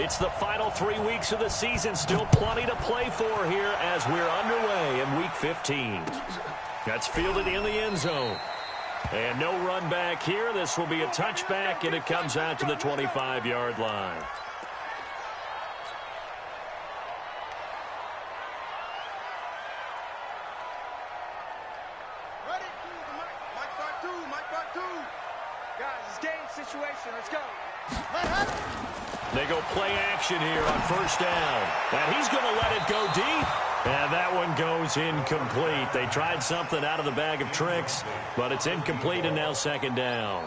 It's the final 3 weeks of the season. Still plenty to play for here as we're underway in Week 15. That's fielded in the end zone. And no run back here. This will be a touchback, and it comes out to the 25-yard line. Situation. Let's go. They go play action here on first down. And he's going to let it go deep. And that one goes incomplete. They tried something out of the bag of tricks, but it's incomplete and now second down.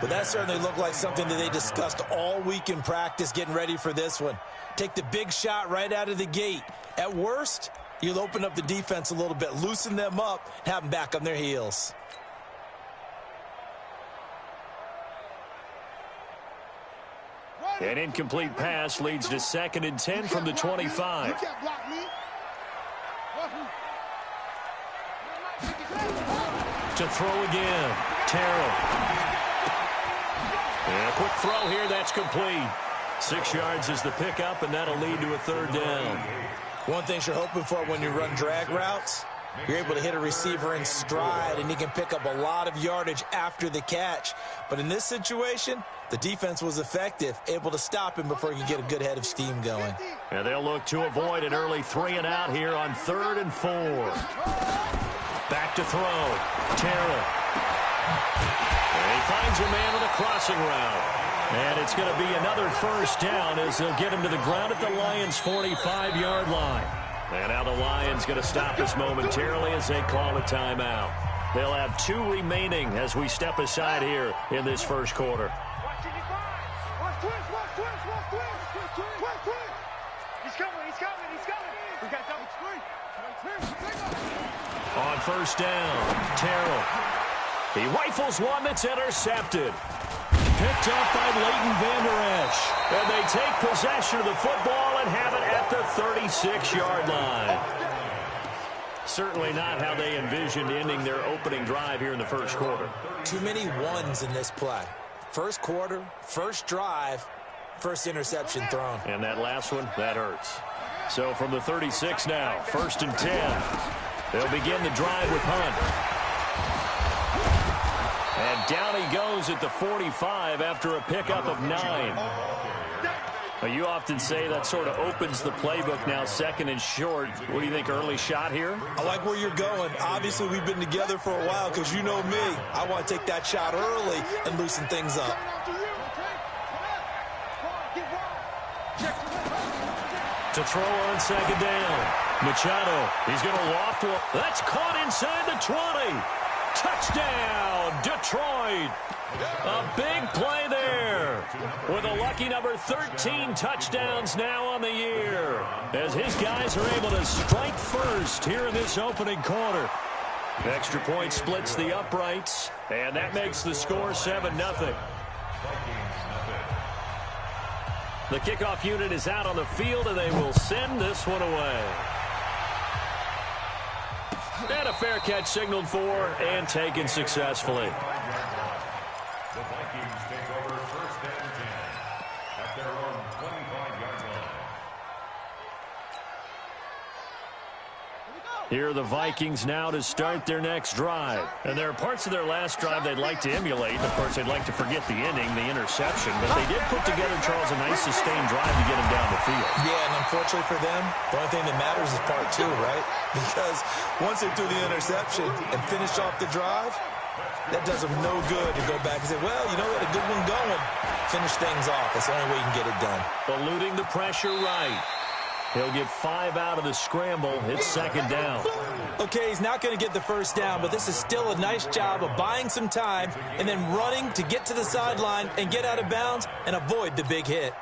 But that certainly looked like something that they discussed all week in practice getting ready for this one. Take the big shot right out of the gate. At worst, you'll open up the defense a little bit, loosen them up, and have them back on their heels. An incomplete pass leads to 2nd and 10 from the 25. To throw again. Terrell. And a quick throw here. That's complete. 6 yards is the pickup, and that'll lead to a third down. One thing you're hoping for when you run drag routes, you're able to hit a receiver in stride, and he can pick up a lot of yardage after the catch. But in this situation, the defense was effective, able to stop him before he could get a good head of steam going. And they'll look to avoid an early 3-and-out here on 3rd and 4. Back to throw. Terrell. And he finds a man on the crossing route. And it's going to be another first down as they'll get him to the ground at the Lions' 45-yard line. And now the Lions going to stop this momentarily as they call a timeout. They'll have 2 remaining as we step aside here in this first quarter. On first down, Terrell. He rifles one that's intercepted. Picked up by Leighton Vander Esch. And they take possession of the football and have it at the 36-yard line. Certainly not how they envisioned ending their opening drive here in the first quarter. Too many ones in this play. First quarter, first drive, first interception thrown. And that last one, that hurts. So from the 36 now, 1st and 10. They'll begin the drive with Hunt. And down he goes at the 45 after a pickup of 9. Now, you often say that sort of opens the playbook now, 2nd and short. What do you think, early shot here? I like where you're going. Obviously, we've been together for a while because you know me. I want to take that shot early and loosen things up. To throw on 2nd down. Machado, he's going to loft one. That's caught inside the 20. Touchdown, Detroit. A big play there with a lucky number 13 touchdowns now on the year as his guys are able to strike first here in this opening quarter. Extra point splits the uprights, and that makes the score 7-0. The kickoff unit is out on the field, and they will send this one away. And a fair catch signaled for and taken successfully. The Vikings take over 1st and 10 at their own 25-yard line. Here are the Vikings now to start their next drive. And there are parts of their last drive they'd like to emulate. Of course, they'd like to forget the ending, the interception. But they did put together, Charles, a nice sustained drive to get them down the field. Yeah, and unfortunately for them, the only thing that matters is part 2, right? Because once they threw the interception and finished off the drive, that does them no good to go back and say, well, you know, we had a good one going. Finish things off. That's the only way you can get it done. Eluding the pressure right. He'll get 5 out of the scramble. It's 2nd down. Okay, he's not going to get the first down, but this is still a nice job of buying some time and then running to get to the sideline and get out of bounds and avoid the big hit.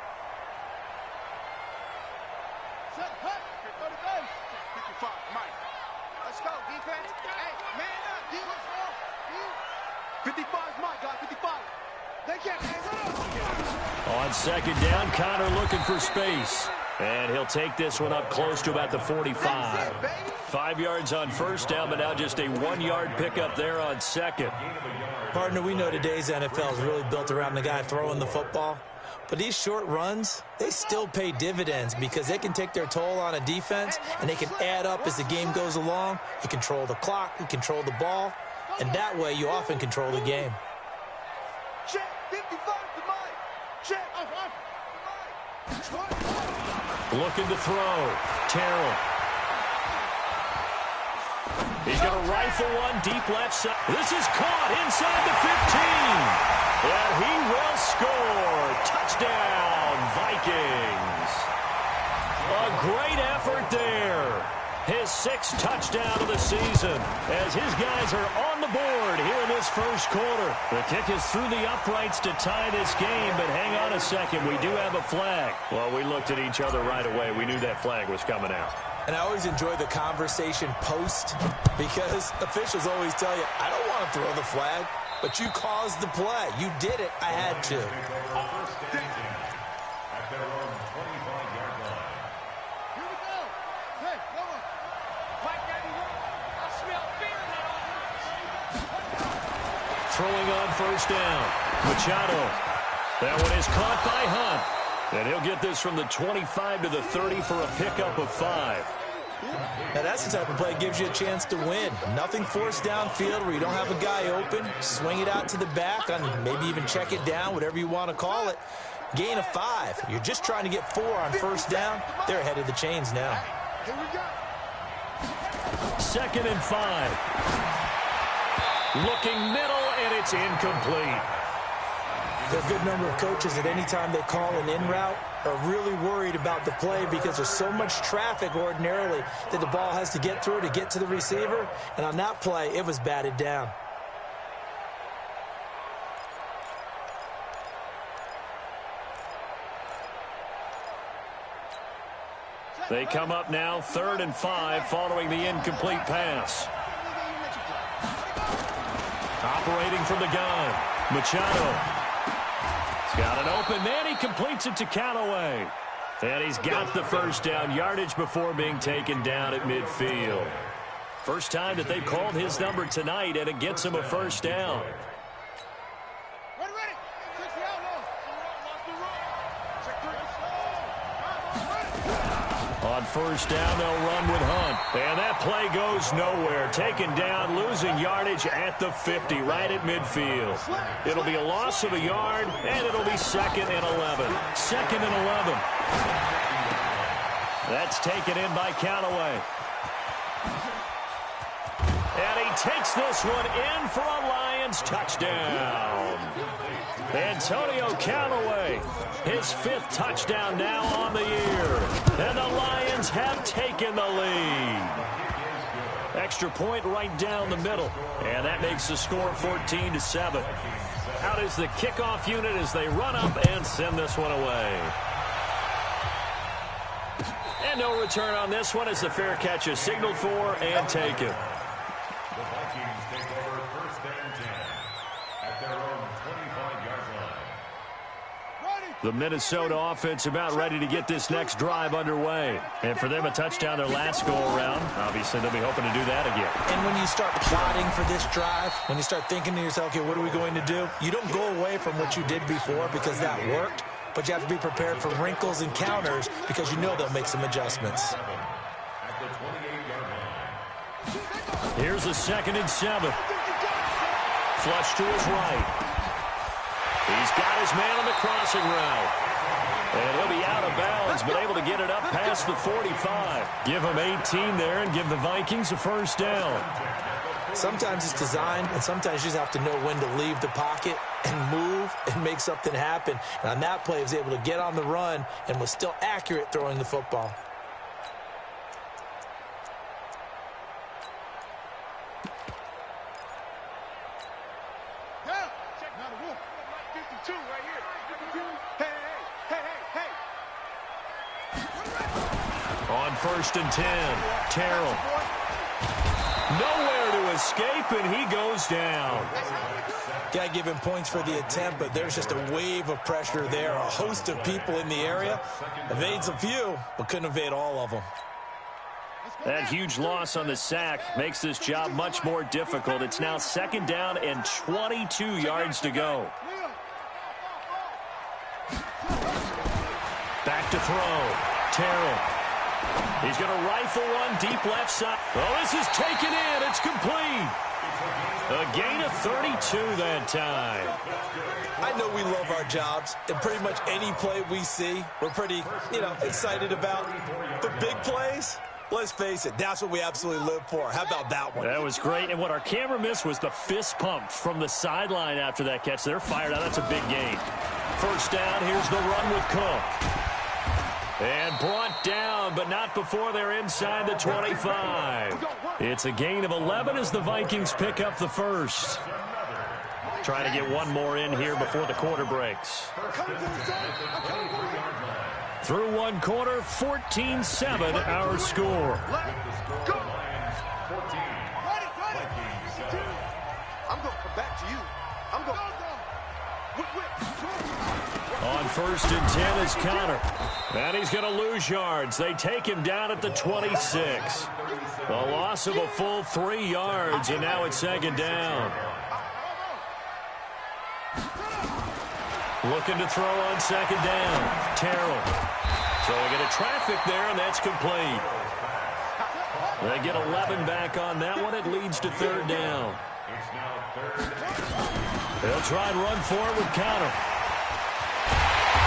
Let's go, defense. Hey, man up. 55 is my guy, 55. They can't hang up. On 2nd down, Connor looking for space. And he'll take this one up close to about the 45. 5 yards on first down, but now just a 1-yard pickup there on 2nd. Partner, we know today's NFL is really built around the guy throwing the football. But these short runs, they still pay dividends because they can take their toll on a defense, and they can add up as the game goes along. You control the clock, you control the ball, and that way you often control the game. Check, 55 to Mike. Check. Looking to throw. Terrell. He's going to rifle one deep left side. This is caught inside the 15. And he will score. Touchdown, Vikings. A great effort there. His 6th touchdown of the season as his guys are on the board here in this first quarter. The kick is through the uprights to tie this game, but hang on a second. We do have a flag. Well, we looked at each other right away. We knew that flag was coming out. And I always enjoy the conversation post because officials always tell you, I don't want to throw the flag, but you caused the play. You did it. I had to. At their own 25-yard line. Here we go. Hey, come on. Mike, I smell fear in that offense. Throwing on first down. Machado. That one is caught by Hunt. And he'll get this from the 25 to the 30 for a pickup of 5. Now, that's the type of play that gives you a chance to win. Nothing forced downfield where you don't have a guy open. Swing it out to the back, and maybe even check it down, whatever you want to call it. Gain of 5. You're just trying to get 4 on first down. They're ahead of the chains now. Here we go. 2nd and 5. Looking middle, and it's incomplete. There are a good number of coaches at any time they call an in route are really worried about the play because there's so much traffic ordinarily that the ball has to get through to get to the receiver. And on that play, it was batted down. They come up now 3rd and 5 following the incomplete pass. Operating from the gun. Machado. He's got an open man. He completes it to Callaway. And he's got the first down yardage before being taken down at midfield. First time that they've called his number tonight, and it gets him a first down. Ready. Check the outlaw. On first down, they'll run with Hunt. And that play goes nowhere. Taken down, losing yardage at the 50, right at midfield. It'll be a loss of a yard, and it'll be 2nd and 11. 2nd and 11. That's taken in by Callaway. And he takes this one in for a Lions touchdown. Antonio Callaway, his 5th touchdown now on the year. And the Lions have taken the lead. Extra point right down the middle. And that makes the score 14-7. Out is the kickoff unit as they run up and send this one away. And no return on this one as the fair catch is signaled for and taken. The Vikings take over 1st and 10 at their own 25-yard line. The Minnesota offense about ready to get this next drive underway. And for them, a touchdown their last go-around. Obviously, they'll be hoping to do that again. And when you start plotting for this drive, when you start thinking to yourself, okay, what are we going to do? You don't go away from what you did before because that worked, but you have to be prepared for wrinkles and counters because you know they'll make some adjustments. At the 28-yard line. Here's the 2nd and 7. Flush to his right. He's got his man on the crossing route. And he'll be out of bounds, but able to get it up past the 45. Give him 18 there and give the Vikings a first down. Sometimes it's designed, and sometimes you just have to know when to leave the pocket and move and make something happen. And on that play, he was able to get on the run and was still accurate throwing the football. On 1st and 10, Terrell. Nowhere to escape, and he goes down. Got to give him points for the attempt, but there's just a wave of pressure there. A host of people in the area. Evades a few, but couldn't evade all of them. That huge loss on the sack makes this job much more difficult. It's now 2nd down and 22 yards to go. Back to throw. Terrell. He's going to rifle one deep left side. Oh, this is taken in. It's complete. A gain of 32 that time. I know we love our jobs, and pretty much any play we see, we're pretty, excited about. The big plays, let's face it, that's what we absolutely live for. How about that one? That was great, and what our camera missed was the fist pump from the sideline after that catch. They're fired out. That's a big gain. First down, here's the run with Cook. And brought down, but not before they're inside the 25. It's a gain of 11 as the Vikings pick up the first. Trying to get one more in here before the quarter breaks. Through one quarter, 14-7 our score. I'm going to come back to you. I'm going to... On first and 10 is Connor. And he's going to lose yards. They take him down at the 26. A loss of a full 3 yards, and now it's second down. Looking to throw on second down. Terrell. Throwing into traffic there, and that's complete. They get 11 back on that one. It leads to third down. They'll try and run forward with Connor.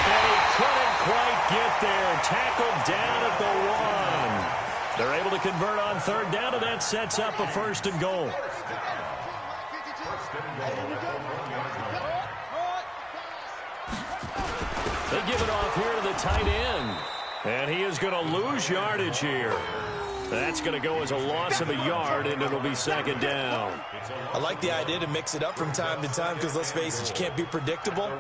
And he couldn't quite get there. Tackled down at the 1. They're able to convert on third down, and that sets up a first and goal. They give it off here to the tight end. And he is going to lose yardage here. That's going to go as a loss of a yard, and it'll be second down. I like the idea to mix it up from time to time because, let's face it, you can't be predictable.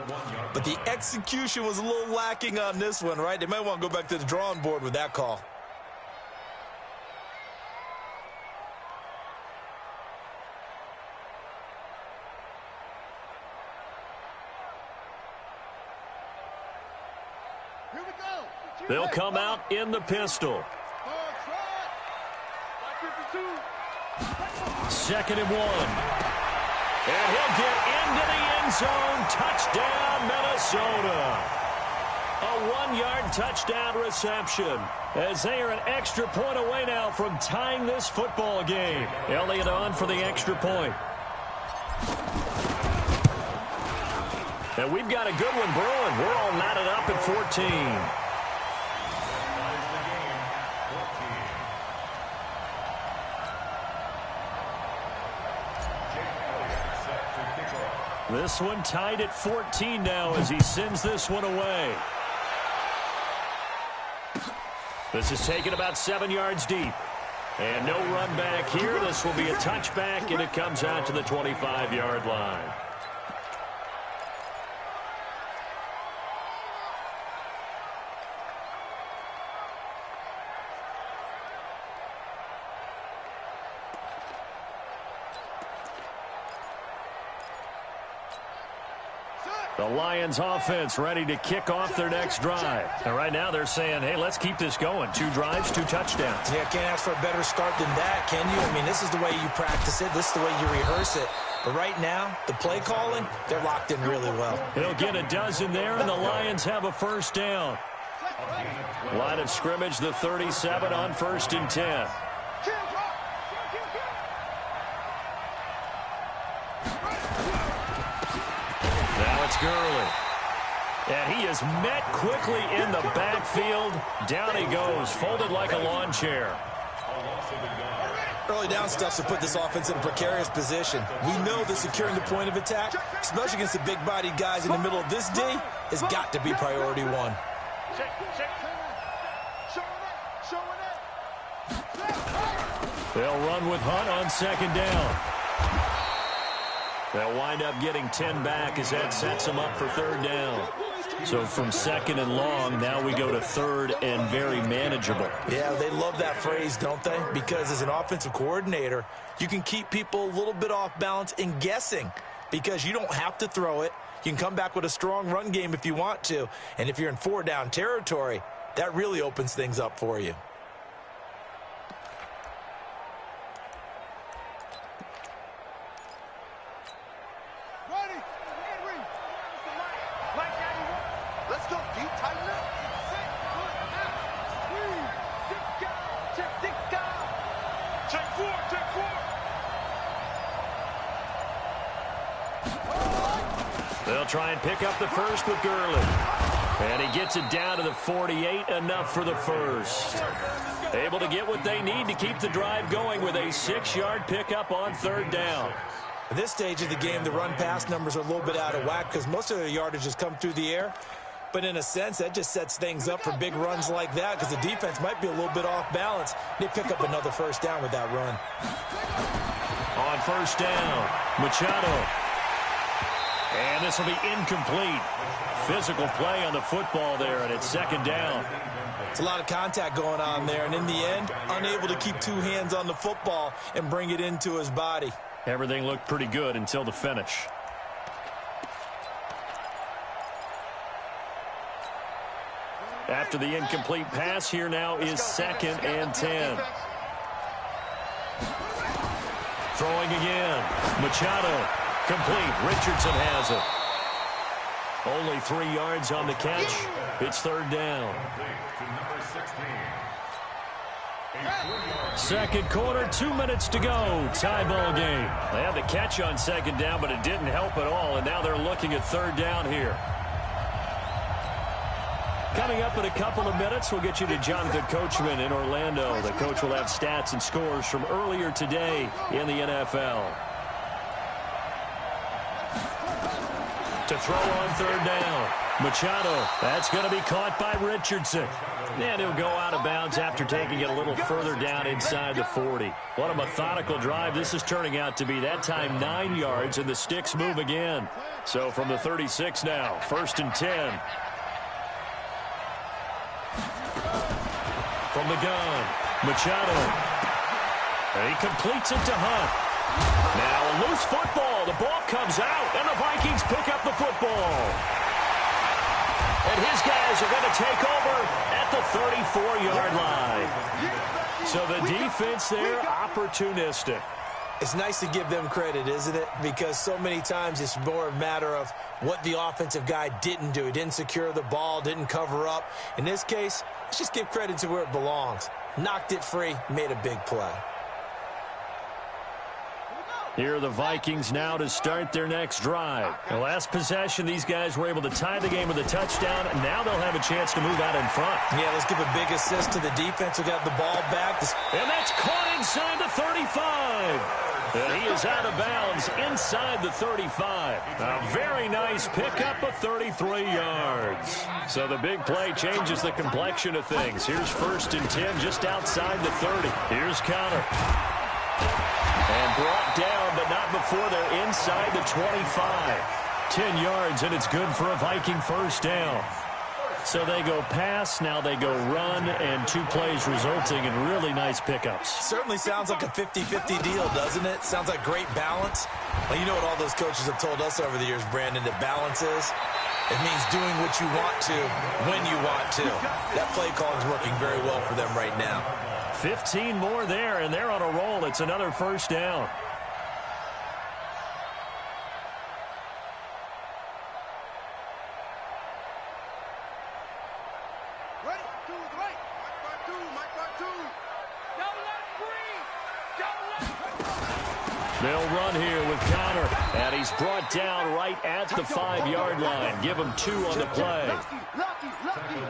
But the execution was a little lacking on this one, right? They might want to go back to the drawing board with that call. Here we go. They'll come out in the pistol. Second and 1. And he'll get into the end zone. Touchdown, Minnesota. A 1-yard touchdown reception as they are an extra point away now from tying this football game. Elliott on for the extra point. And we've got a good one brewing. We're all knotted up at 14. This one tied at 14 now as he sends this one away. This is taken about 7 yards deep. And no run back here. This will be a touchback, and it comes out to the 25-yard line. The Lions offense ready to kick off their next drive. And right now they're saying, hey, let's keep this going. 2 drives, 2 touchdowns. Yeah, can't ask for a better start than that, can you? I mean, this is the way you practice it. This is the way you rehearse it. But right now, the play calling, they're locked in really well. He'll get a dozen there, and the Lions have a first down. Line of scrimmage, the 37 on first and 10. Now it's Gurley. And he is met quickly in the backfield. Down he goes, folded like a lawn chair. Early down stuff to put this offense in a precarious position. We know that securing the point of attack, especially against the big-bodied guys in the middle of this D, has got to be priority 1. They'll run with Hunt on second down. They'll wind up getting 10 back as that sets them up for third down. So from second and long, now we go to third and very manageable. Yeah, they love that phrase, don't they? Because as an offensive coordinator, you can keep people a little bit off balance and guessing because you don't have to throw it. You can come back with a strong run game if you want to. And if you're in 4-down territory, that really opens things up for you. try and pick up the first with Gurley. And he gets it down to the 48, enough for the first. Able to get what they need to keep the drive going with a 6-yard pickup on third down. At this stage of the game, the run-pass numbers are a little bit out of whack because most of their yardage has come through the air. But in a sense, that just sets things up for big runs like that because the defense might be a little bit off balance. They pick up another first down with that run. On first down, Machado. And this will be incomplete. Physical play on the football there, and it's second down. It's a lot of contact going on there, and in the end, unable to keep two hands on the football and bring it into his body. Everything looked pretty good until the finish. After the incomplete pass, here now is 2nd and 10. Throwing again. Machado. Complete. Richardson has it. Only 3 yards on the catch. It's third down. Second quarter, 2 minutes to go. Tie ball game. They had the catch on second down, but it didn't help at all, and now they're looking at third down here. Coming up in a couple of minutes, we'll get you to Jonathan Coachman in Orlando. The coach will have stats and scores from earlier today in the NFL. To throw on third down. Machado. That's going to be caught by Richardson. And he'll go out of bounds after taking it a little further down inside the 40. What a methodical drive this is turning out to be. That time 9 yards, and the sticks move again. So from the 36 now, 1st and 10. From the gun, Machado. And he completes it to Hunt. Now a loose football. The ball comes out, and the Vikings pick up the football. And his guys are going to take over at the 34-yard line. So the defense there, opportunistic. It's nice to give them credit, isn't it? Because so many times it's more a matter of what the offensive guy didn't do. He didn't secure the ball, didn't cover up. In this case, let's just give credit to where it belongs. Knocked it free, made a big play. Here are the Vikings now to start their next drive. The last possession, these guys were able to tie the game with a touchdown, and now they'll have a chance to move out in front. Yeah, let's give a big assist to the defense who got the ball back. And that's caught inside the 35. And he is out of bounds inside the 35. A very nice pickup of 33 yards. So the big play changes the complexion of things. Here's 1st and 10 just outside the 30. Here's Connor. And brought down, but not before they're inside the 25. 10 yards, and it's good for a Viking first down. So they go pass, now they go run, and 2 plays resulting in really nice pickups. Certainly sounds like a 50-50 deal, doesn't it? Sounds like great balance. Well, you know what all those coaches have told us over the years, Brandon, that balance is? It means doing what you want to, when you want to. That play call is working very well for them right now. 15 more there, and they're on a roll. It's another first down. They'll run here with Connor, and he's brought down right at the 5-yard line. Give him 2 on the play.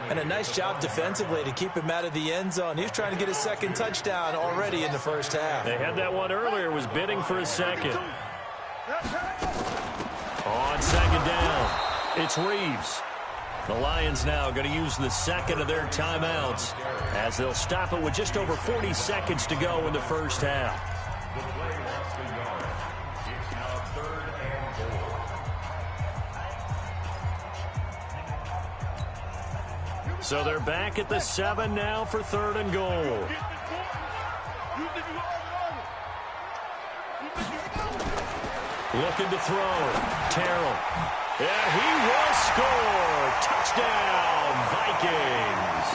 And a nice job defensively to keep him out of the end zone. He was trying to get his 2nd touchdown already in the first half. They had that one earlier, was bidding for a 2nd. On 2nd down, it's Reeves. The Lions now going to use the 2nd of their timeouts as they'll stop it with just over 40 seconds to go in the first half. The play lost a yard. It's now 3rd and 4. So they're back at the 7 now for 3rd and goal. Looking to throw. Terrell. And he will score. Touchdown, Vikings.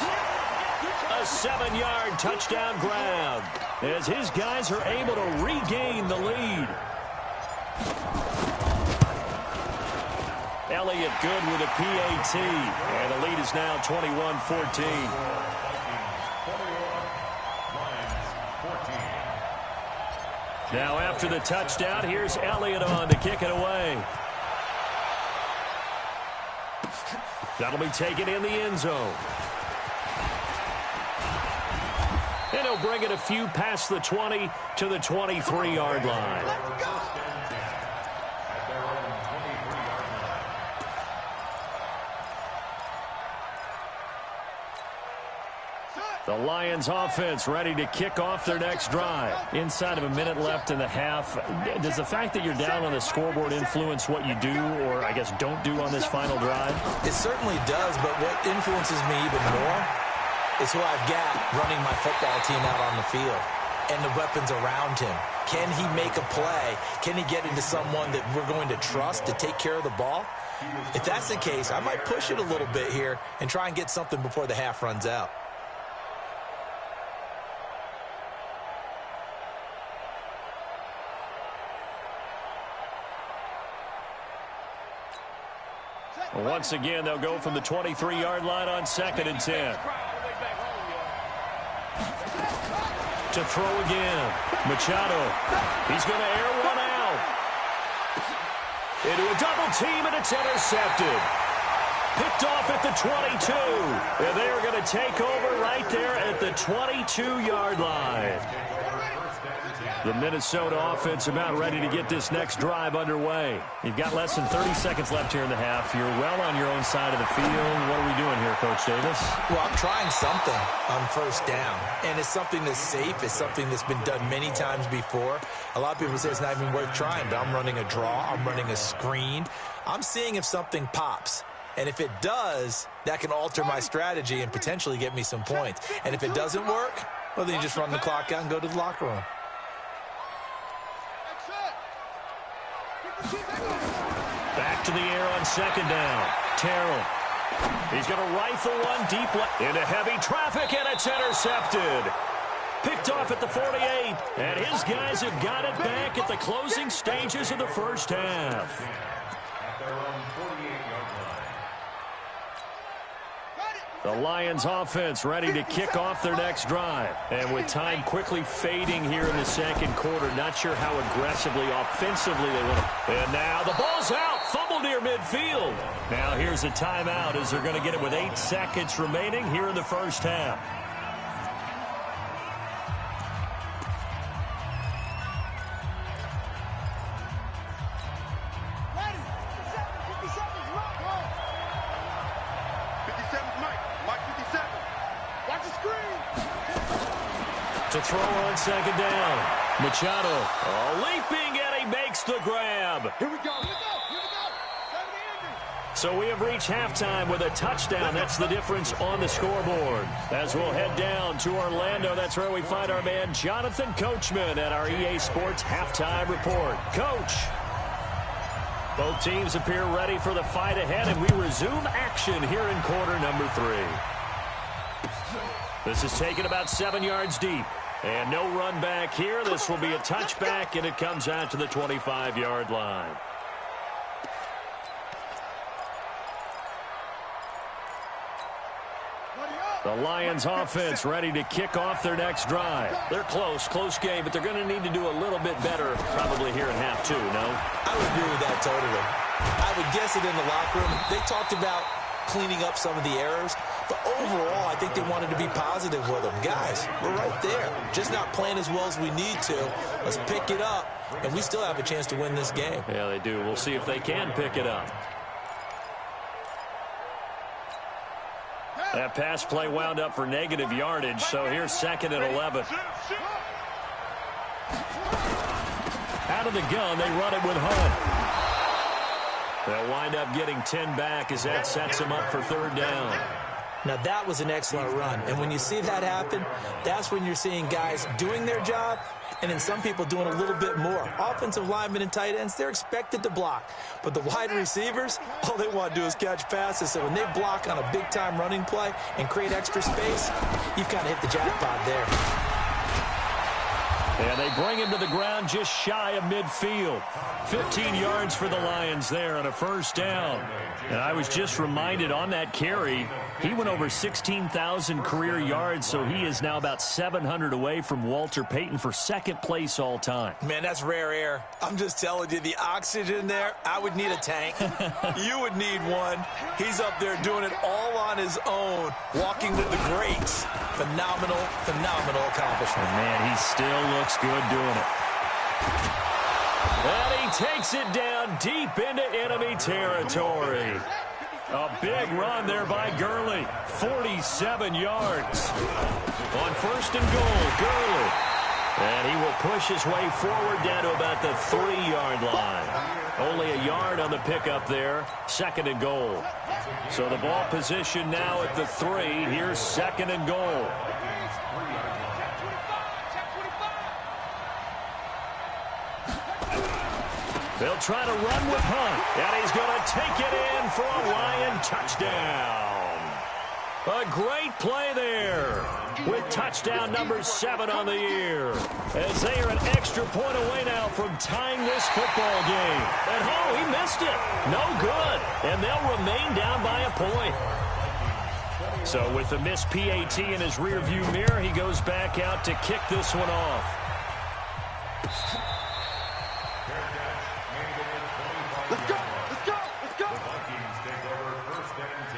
A 7-yard touchdown grab as his guys are able to regain the lead. Elliott good with a PAT, and the lead is now 21-14. Now after the touchdown, here's Elliott on to kick it away. That'll be taken in the end zone. And he'll bring it a few past the 20 to the 23-yard line. The Lions offense ready to kick off their next drive. Inside of a minute left in the half, does the fact that you're down on the scoreboard influence what you do or, I guess, don't do on this final drive? It certainly does, but what influences me even more is who I've got running my football team out on the field and the weapons around him. Can he make a play? Can he get into someone that we're going to trust to take care of the ball? If that's the case, I might push it a little bit here and try and get something before the half runs out. Once again, they'll go from the 23-yard line on 2nd and 10. To throw again. Machado. He's going to air one out. Into a double team, and it's intercepted. Picked off at the 22. And they are going to take over right there at the 22-yard line. The Minnesota offense about ready to get this next drive underway. You've got less than 30 seconds left here in the half. You're well on your own side of the field. What are we doing here, Coach Davis? Well, I'm trying something on first down, and it's something that's safe. It's something that's been done many times before. A lot of people say it's not even worth trying, but I'm running a draw. I'm running a screen. I'm seeing if something pops. And if it does, that can alter my strategy and potentially get me some points. And if it doesn't work, well, then you just run the clock out and go to the locker room. Back to the air on 2nd down. Terrell. He's going to rifle one deep into heavy traffic, and it's intercepted. Picked off at the 48, and his guys have got it back at the closing stages of the first half. At their own 48-yard line. The Lions offense ready to kick off their next drive. And with time quickly fading here in the second quarter, not sure how aggressively, offensively they want to. And now the ball's out. Fumble near midfield. Now here's a timeout as they're going to get it with 8 seconds remaining here in the first half. To throw on 2nd down. Machado leaping, and he makes the grab. Here we go. So we have reached halftime with a touchdown. That's the difference on the scoreboard. As we'll head down to Orlando, that's where we find our man Jonathan Coachman at our EA Sports Halftime Report. Coach, both teams appear ready for the fight ahead, and we resume action here in quarter number 3. This is taken about 7 yards deep. And no run back here. This will be a touchback, and it comes out to the 25-yard line. The Lions offense ready to kick off their next drive. They're close game, but they're going to need to do a little bit better probably here in half 2, no? I would agree with that totally. I would guess it in the locker room. They talked about cleaning up some of the errors, but overall, I think they wanted to be positive with them. Guys, we're right there. Just not playing as well as we need to. Let's pick it up, and we still have a chance to win this game. Yeah, they do. We'll see if they can pick it up. That pass play wound up for negative yardage, so here's 2nd and 11. Out of the gun, they run it with Hunt. They'll wind up getting 10 back as that sets them up for 3rd down. Now, that was an excellent run. And when you see that happen, that's when you're seeing guys doing their job and then some people doing a little bit more. Offensive linemen and tight ends, they're expected to block. But the wide receivers, all they want to do is catch passes. So when they block on a big-time running play and create extra space, you've kind of hit the jackpot there. And they bring him to the ground just shy of midfield. 15 yards for the Lions there on a 1st down. And I was just reminded on that carry, He went over 16,000 career yards, so he is now about 700 away from Walter Payton for second place all time. Man, that's rare air. I'm just telling you, the oxygen there, I would need a tank. You would need one. He's up there doing it all on his own, walking with the greats. Phenomenal, phenomenal accomplishment. Man, he still looks good doing it. And he takes it down deep into enemy territory. A big run there by Gurley. 47 yards. On first and goal, Gurley. And he will push his way forward down to about the 3-yard line. Only a yard on the pickup there. Second and goal. So the ball position now at the 3. Here's second and goal. They'll try to run with Hunt, and he's going to take it in for a Lion touchdown. A great play there with touchdown number 7 on the year, as they are an extra point away now from tying this football game. And oh, he missed it. No good. And they'll remain down by a point. So with the missed PAT in his rearview mirror, he goes back out to kick this one off. Let's go! Let's go! Let's go! The Vikings take over first and 10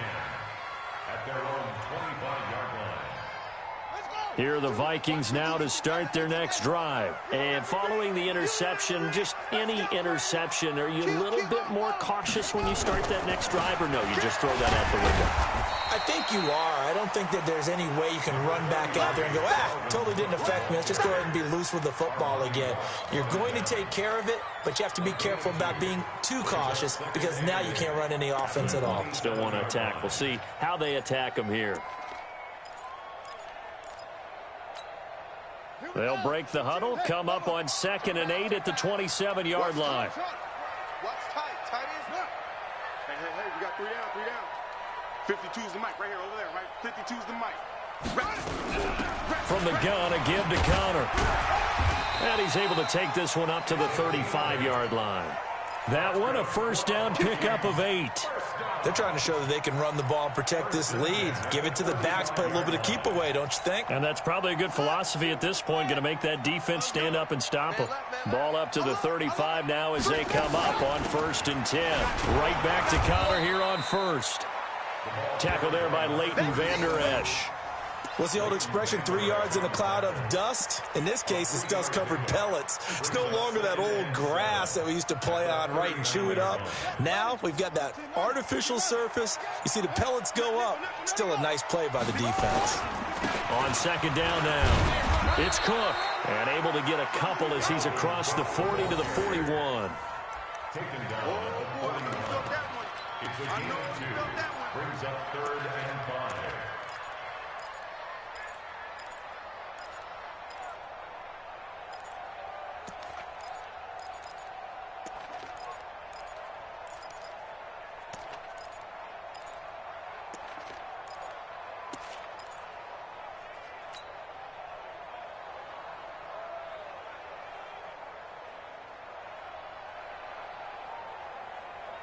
at their own 25-yard line. Let's go! Here are the Vikings now to start their next drive. And following the interception, just any interception, are you a little bit more cautious when you start that next drive, or no, you just throw that out the window? I think you are. I don't think that there's any way you can run back out there and go, totally didn't affect me. Let's just go ahead and be loose with the football again. You're going to take care of it, but you have to be careful about being too cautious, because now you can't run any offense at all. Still want to attack. We'll see how they attack them here. They'll break the huddle, come up on 2nd and 8 at the 27-yard line. What's tight? Tight is not. Hey, we got 3 down, 3 down. 52's the mic right here, over there, right? 52's the mic. From the gun, a give to Connor. And he's able to take this one up to the 35-yard line. That one, a first down pickup of 8. They're trying to show that they can run the ball and protect this lead. Give it to the backs, play a little bit of keep away, don't you think? And that's probably a good philosophy at this point, going to make that defense stand up and stop them. Ball up to the 35 now as they come up on 1st and 10. Right back to Connor here on 1st. Tackle there by Leighton Vander Esch. What's the old expression, 3 yards in a cloud of dust? In this case, it's dust-covered pellets. It's no longer that old grass that we used to play on, right, and chew it up. Now we've got that artificial surface. You see the pellets go up. Still a nice play by the defense. On 2nd down now, it's Cook, and able to get a couple as he's across the 40 to the 41. Taken down at the 41. It's a gain of 2. Brings up 3rd and 5.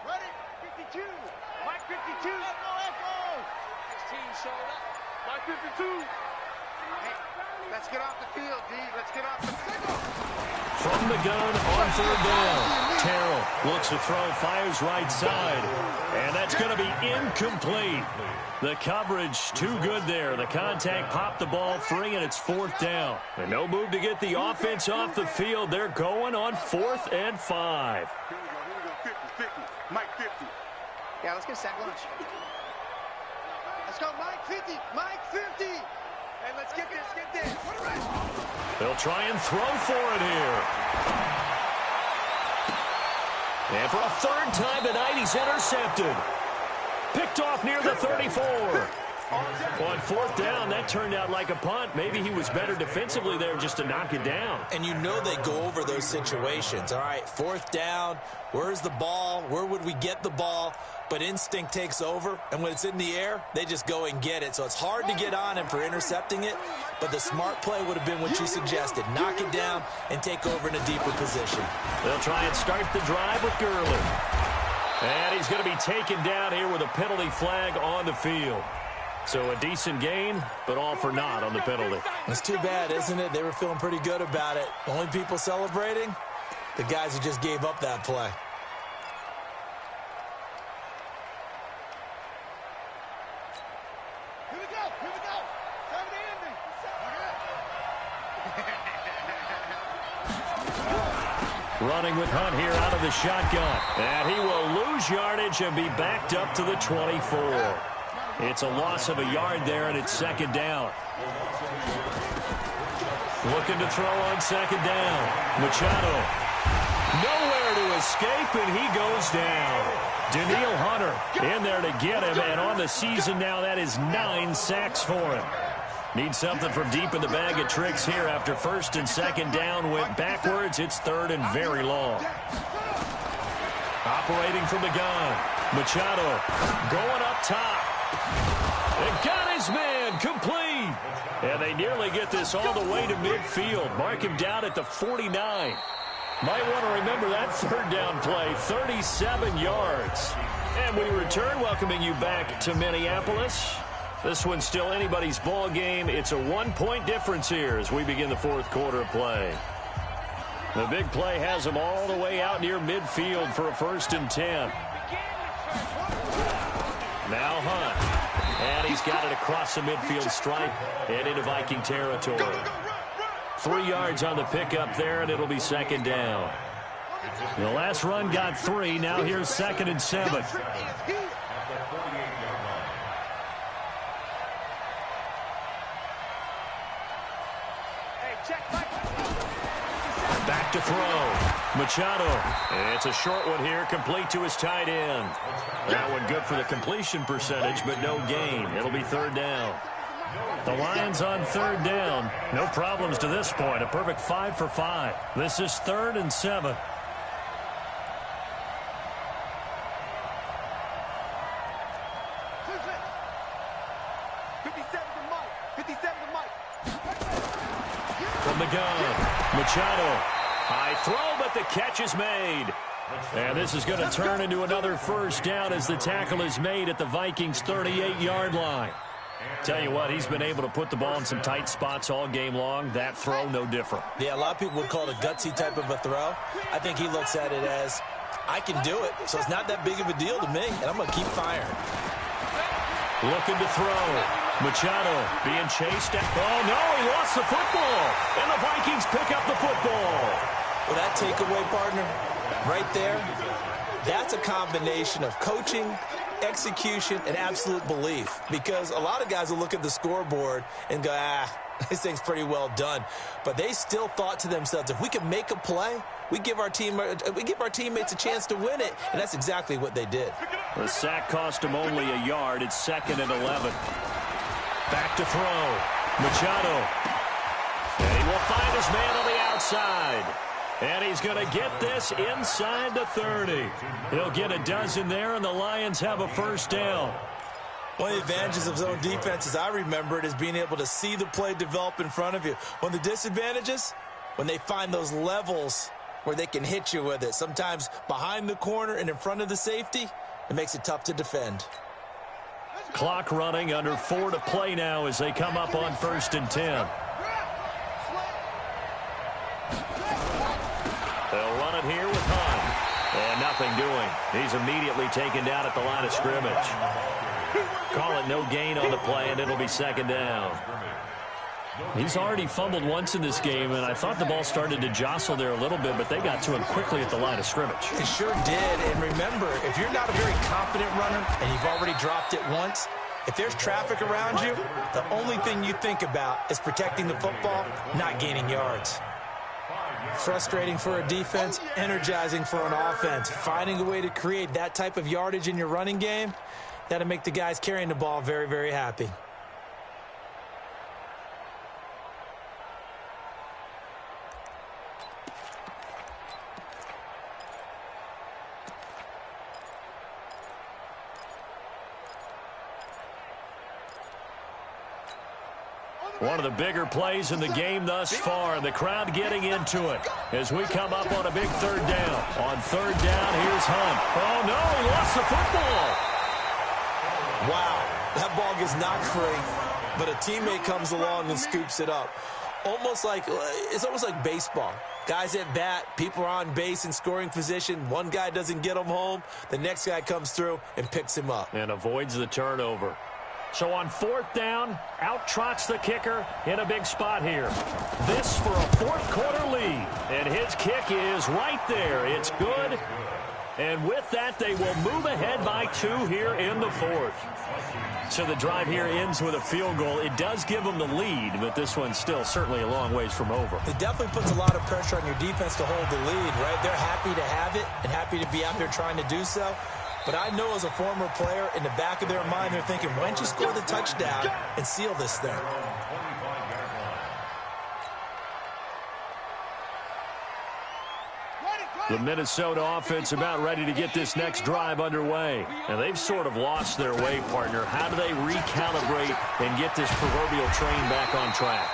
Ready? 52. Mike 52. Echo. 16 showed up. Mike 52. Hey, let's get off the field, D. Let's get off the field. From the gun on 3rd down. Terrell looks to throw, fires right side. And that's going to be incomplete. The coverage too good there. The contact popped the ball free, and it's 4th down. And no move to get the offense off the field. They're going on 4th and 5. Here we go. 50. Mike 50. Yeah, let's get sack lunch. Let's go, Mike 50. Mike 50. Hey, let's get this. They'll try and throw for it here. And for a 3rd time tonight, he's intercepted. Picked off near the 34. On 4th down, that turned out like a punt. Maybe he was better defensively there just to knock it down. And you know they go over those situations. All right, 4th down, where's the ball? Where would we get the ball? But instinct takes over, and when it's in the air, they just go and get it. So it's hard to get on him for intercepting it, but the smart play would have been what you suggested. Knock it down and take over in a deeper position. They'll try and start the drive with Gurley. And he's going to be taken down here with a penalty flag on the field. So a decent gain, but all for naught on the penalty. It's too bad, isn't it? They were feeling pretty good about it. The only people celebrating, the guys who just gave up that play. Here we go. Here we go. Time to end it. Running with Hunt here out of the shotgun. And he will lose yardage and be backed up to the 24. It's a loss of a yard there, and it's second down. Looking to throw on second down. Machado. Nowhere to escape, and he goes down. Daniil Hunter in there to get him, and on the season now, that is 9 sacks for him. Needs something from deep in the bag of tricks here after first and second down went backwards. It's third and very long. Operating from the gun. Machado going up top. They got his man complete. And they nearly get this all the way to midfield. Mark him down at the 49. Might want to remember that third down play. 37 yards. And we return, welcoming you back to Minneapolis. This one's still anybody's ball game. It's a 1-point difference here as we begin the fourth quarter of play. The big play has them all the way out near midfield for a first and 10. Now Hunt. And he's got it across the midfield stripe and into Viking territory. 3 yards on the pickup there, and it'll be second down. The last run got 3. Now here's second and 7. Back to throw. Machado. It's a short one here, complete to his tight end. That one good for the completion percentage, but no gain. It'll be third down. The Lions on third down. No problems to this point. A perfect 5 for 5. This is third and 7. From the gun, Machado. High throw, but the catch is made. And this is going to turn into another first down as the tackle is made at the Vikings' 38-yard line. Tell you what, he's been able to put the ball in some tight spots all game long. That throw, no different. Yeah, a lot of people would call it a gutsy type of a throw. I think he looks at it as, I can do it, so it's not that big of a deal to me, and I'm going to keep firing. Looking to throw. Machado being chased. Oh, no, he lost the football. And the Vikings pick up the football. Well, that takeaway, partner, right there, that's a combination of coaching, execution, and absolute belief. Because a lot of guys will look at the scoreboard and go, this thing's pretty well done. But they still thought to themselves, if we can make a play, we give our teammates a chance to win it. And that's exactly what they did. The sack cost him only a yard. It's second and 11. Back to throw. Machado. And he will find his man on the outside. And he's going to get this inside the 30. He'll get a dozen there, and the Lions have a first down. One of the advantages of zone defense, as I remember it, is being able to see the play develop in front of you. One of the disadvantages, when they find those levels where they can hit you with it, sometimes behind the corner and in front of the safety, it makes it tough to defend. Clock running, under 4 to play now as they come up on first and 10. They'll run it here with Hunt. And nothing doing. He's immediately taken down at the line of scrimmage. Call it no gain on the play, and it'll be second down. He's already fumbled once in this game, and I thought the ball started to jostle there a little bit, but they got to him quickly at the line of scrimmage. It sure did, and remember, if you're not a very confident runner and you've already dropped it once, if there's traffic around you, the only thing you think about is protecting the football, not gaining yards. Frustrating for a defense, energizing for an offense. Finding a way to create that type of yardage in your running game, that'll make the guys carrying the ball very, very happy. One of the bigger plays in the game thus far, and the crowd getting into it as we come up on a big third down. On third down, here's Hunt. Oh, no, he lost the football. Wow, that ball ball is knocked free, but a teammate comes along and scoops it up. It's almost like baseball. Guys at bat, people are on base in scoring position. One guy doesn't get him home. The next guy comes through and picks him up. And avoids the turnover. So on 4th down, out trots the kicker in a big spot here. This for a 4th quarter lead. And his kick is right there. It's good. And with that, they will move ahead by 2 here in the 4th. So the drive here ends with a field goal. It does give them the lead, but this one's still certainly a long ways from over. It definitely puts a lot of pressure on your defense to hold the lead, right? They're happy to have it and happy to be out there trying to do so. But I know as a former player, in the back of their mind, they're thinking, why don't you score the touchdown and seal this thing? The Minnesota offense about ready to get this next drive underway. And they've sort of lost their way, partner. How do they recalibrate and get this proverbial train back on track?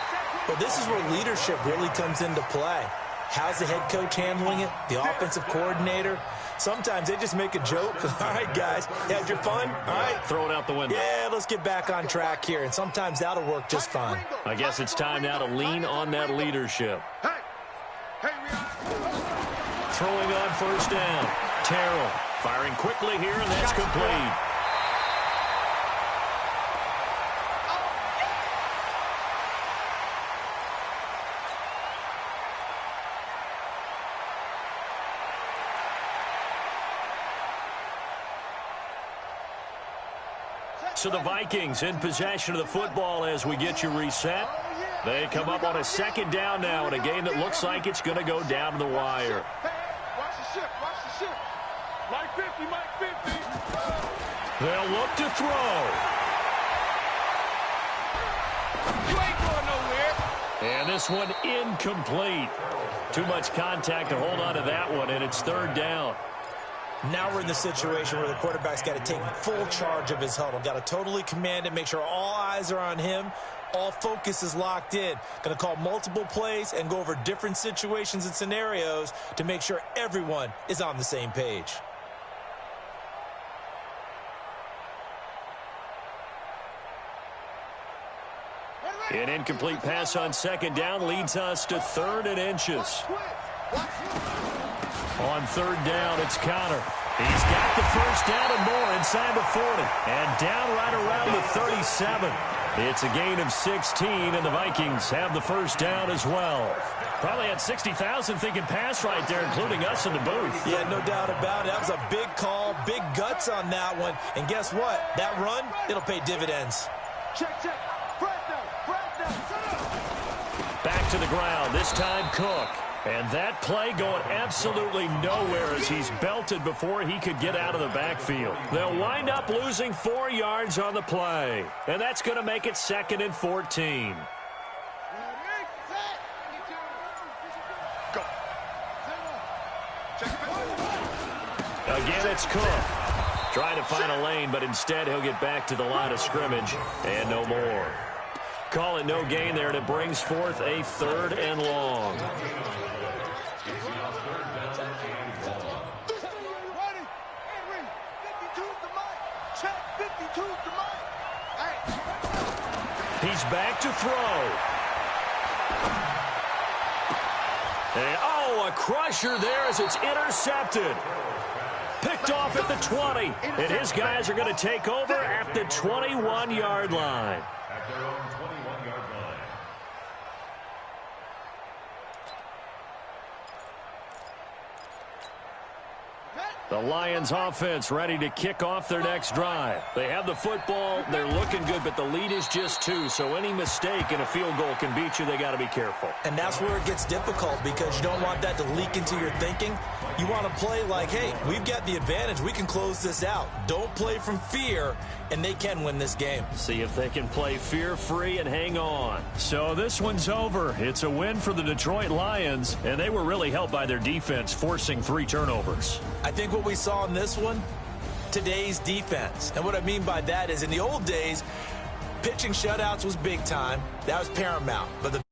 Well, this is where leadership really comes into play. How's the head coach handling it? The offensive coordinator? Sometimes they just make a joke. All right, guys, you had your fun? All right. Throw it out the window. Yeah, let's get back on track here. And sometimes that'll work just fine. I guess it's time now to lean on that leadership. Throwing on 1st down. Terrell firing quickly here, and that's complete. So the Vikings in possession of the football as we get you reset. They come up on a 2nd down now in a game that looks like it's going to go down to the wire. Watch the shift, watch the shift. Mike 50, Mike 50. They'll look to throw. You ain't going nowhere. And this one incomplete. Too much contact to hold on to that one, and it's 3rd down. Now we're in the situation where the quarterback's got to take full charge of his huddle. Got to totally command it, make sure all eyes are on him. All focus is locked in. Going to call multiple plays and go over different situations and scenarios to make sure everyone is on the same page. An incomplete pass on 2nd down leads us to 3rd and inches. On 3rd down, it's Connor. He's got the 1st down and more inside the 40. And down right around the 37. It's a gain of 16, and the Vikings have the 1st down as well. Probably had 60,000 thinking pass right there, including us in the booth. Yeah, no doubt about it. That was a big call, big guts on that one. And guess what? That run, it'll pay dividends. Check, check. Press down. Back to the ground, this time Cook. And that play going absolutely nowhere as he's belted before he could get out of the backfield. They'll wind up losing 4 yards on the play. And that's going to make it 2nd and 14. Go. Again, it's Cook. Trying to find a lane, but instead he'll get back to the line of scrimmage. And no more. Call it no gain there, and it brings forth a 3rd and long. He's back to throw. And, a crusher there as it's intercepted. Picked off at the 20. And his guys are going to take over at the 21-yard line. At their own 21-yard line. The Lions offense ready to kick off their next drive. They have the football. They're looking good, but the lead is just 2. So any mistake in a field goal can beat you. They got to be careful. And that's where it gets difficult because you don't want that to leak into your thinking. You want to play like, hey, we've got the advantage. We can close this out. Don't play from fear, and they can win this game. See if they can play fear-free and hang on. So this one's over. It's a win for the Detroit Lions, and they were really helped by their defense, forcing 3 turnovers. I think what we saw in this one, today's defense. And what I mean by that is in the old days, pitching shutouts was big time. That was paramount. But the